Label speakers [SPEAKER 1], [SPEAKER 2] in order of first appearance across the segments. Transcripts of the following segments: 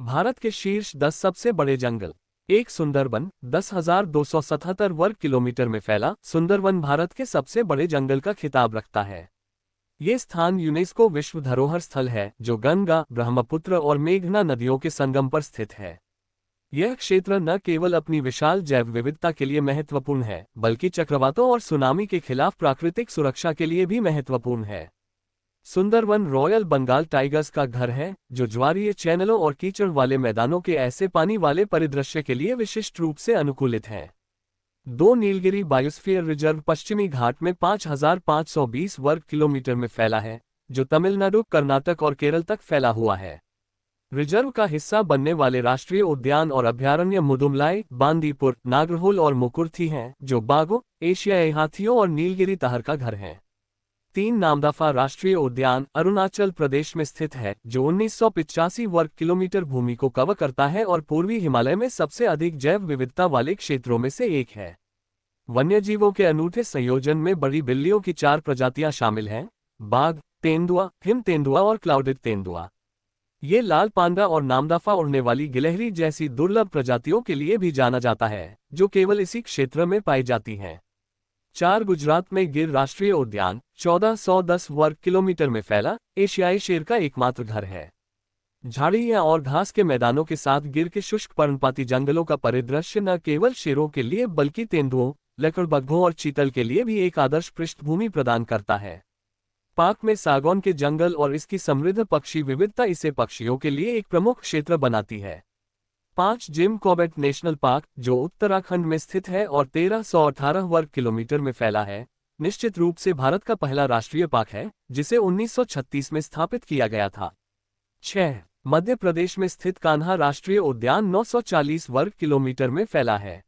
[SPEAKER 1] भारत के शीर्ष 10 सबसे बड़े जंगल। एक सुंदरबन 10,277 वर्ग किलोमीटर में फैला सुंदरबन भारत के सबसे बड़े जंगल का खिताब रखता है। ये स्थान यूनेस्को विश्व धरोहर स्थल है जो गंगा, ब्रह्मपुत्र और मेघना नदियों के संगम पर स्थित है। यह क्षेत्र न केवल अपनी विशाल जैव विविधता के लिए महत्वपूर्ण है, बल्कि चक्रवातों और सुनामी के खिलाफ प्राकृतिक सुरक्षा के लिए भी महत्वपूर्ण है। सुंदरबन रॉयल बंगाल टाइगर्स का घर है, जो ज्वारीय चैनलों और कीचड़ वाले मैदानों के ऐसे पानी वाले परिदृश्य के लिए विशिष्ट रूप से अनुकूलित है। दो नीलगिरी बायोस्फीयर रिजर्व पश्चिमी घाट में 5,520 वर्ग किलोमीटर में फैला है, जो तमिलनाडु, कर्नाटक और केरल तक फैला हुआ है। रिजर्व का हिस्सा बनने वाले राष्ट्रीय उद्यान और अभयारण्य मुदुमलाई, बांदीपुर, नागरहोल और मुकुर्थी हैं, जो बाघों, एशियाई हाथियों और नीलगिरी ताहर का घर हैं। 3 नामदफा राष्ट्रीय उद्यान अरुणाचल प्रदेश में स्थित है, जो 1985 वर्ग किलोमीटर भूमि को कवर करता है और पूर्वी हिमालय में सबसे अधिक जैव विविधता वाले क्षेत्रों में से एक है। वन्यजीवों के अनूठे संयोजन में बड़ी बिल्लियों की 4 प्रजातियां शामिल हैं: बाघ, तेंदुआ, हिम तेंदुआ और क्लाउडेड तेंदुआ। ये लाल पांडा और नामदफा उड़ने वाली गिलहरी जैसी दुर्लभ प्रजातियों के लिए भी जाना जाता है, जो केवल इसी क्षेत्र में पाई जाती हैं। 4 गुजरात में गिर राष्ट्रीय उद्यान 1410 वर्ग किलोमीटर में फैला एशियाई शेर का एकमात्र घर है। झाड़ियां और घास के मैदानों के साथ गिर के शुष्क पर्णपाती जंगलों का परिदृश्य न केवल शेरों के लिए बल्कि तेंदुओं, लकड़बग्घों और चीतल के लिए भी एक आदर्श पृष्ठभूमि प्रदान करता है। पाक में सागौन के जंगल और इसकी समृद्ध पक्षी विविधता इसे पक्षियों के लिए एक प्रमुख क्षेत्र बनाती है। 5 जिम कॉर्बेट नेशनल पार्क, जो उत्तराखंड में स्थित है और 1318 वर्ग किलोमीटर में फैला है, निश्चित रूप से भारत का पहला राष्ट्रीय पार्क है, जिसे 1936 में स्थापित किया गया था। 6 मध्य प्रदेश में स्थित कान्हा राष्ट्रीय उद्यान 940 वर्ग किलोमीटर में फैला है।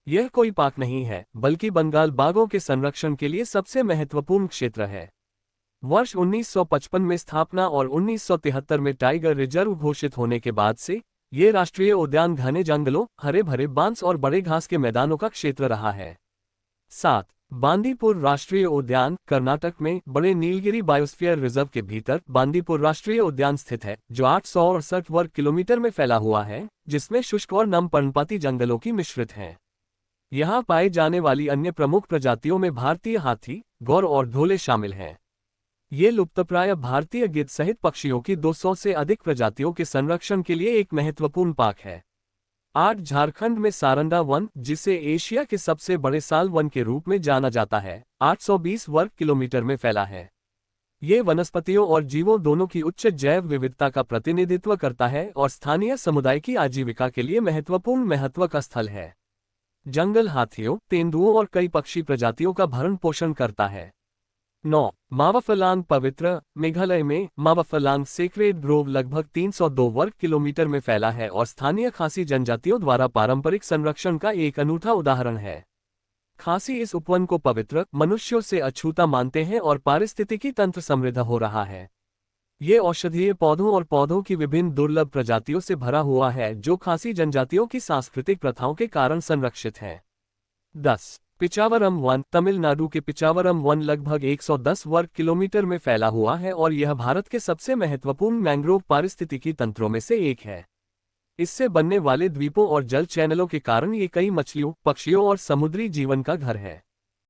[SPEAKER 1] यह कोई पार्क नहीं है, बल्कि बंगाल बाघों के संरक्षण के लिए सबसे महत्वपूर्ण क्षेत्र है। वर्ष 1955 में स्थापना और 1973 में टाइगर रिजर्व घोषित होने के बाद से ये राष्ट्रीय उद्यान घने जंगलों, हरे भरे बांस और बड़े घास के मैदानों का क्षेत्र रहा है। 7 बांदीपुर राष्ट्रीय उद्यान कर्नाटक में बड़े नीलगिरी बायोस्फीयर रिजर्व के भीतर बांदीपुर राष्ट्रीय उद्यान स्थित है, जो 868 वर्ग किलोमीटर में फैला हुआ है, जिसमें शुष्क और नम पर्णपाती जंगलों की मिश्रित हैं। यहाँ पाए जाने वाली अन्य प्रमुख प्रजातियों में भारतीय हाथी, गौर और धोले शामिल हैं। ये लुप्तप्राय भारतीय गिद्ध सहित पक्षियों की 200 से अधिक प्रजातियों के संरक्षण के लिए एक महत्वपूर्ण पार्क है। 8 झारखंड में सारंडा वन, जिसे एशिया के सबसे बड़े साल वन के रूप में जाना जाता है, 820 वर्ग किलोमीटर में फैला है। ये वनस्पतियों और जीवों दोनों की उच्च जैव विविधता का प्रतिनिधित्व करता है और स्थानीय समुदाय की आजीविका के लिए महत्वपूर्ण महत्व का स्थल है। जंगल हाथियों, तेंदुओं और कई पक्षी प्रजातियों का भरण पोषण करता है। 9 मावाफलांग पवित्र मेघालय में मावाफलांग सेक्रेड ग्रोव लगभग 302 वर्ग किलोमीटर में फैला है और स्थानीय खासी जनजातियों द्वारा पारंपरिक संरक्षण का एक अनूठा उदाहरण है। खासी इस उपवन को पवित्र, मनुष्यों से अछूता मानते हैं और पारिस्थितिकी तंत्र समृद्ध हो रहा है। ये औषधीय पौधों और पौधों की विभिन्न दुर्लभ प्रजातियों से भरा हुआ है, जो खासी जनजातियों की सांस्कृतिक प्रथाओं के कारण संरक्षित है। 10 पिचावरम वन तमिलनाडु के पिचावरम वन लगभग 110 वर्ग किलोमीटर में फैला हुआ है और यह भारत के सबसे महत्वपूर्ण मैंग्रोव पारिस्थितिकी तंत्रों में से एक है। इससे बनने वाले द्वीपों और जल चैनलों के कारण ये कई मछलियों, पक्षियों और समुद्री जीवन का घर है।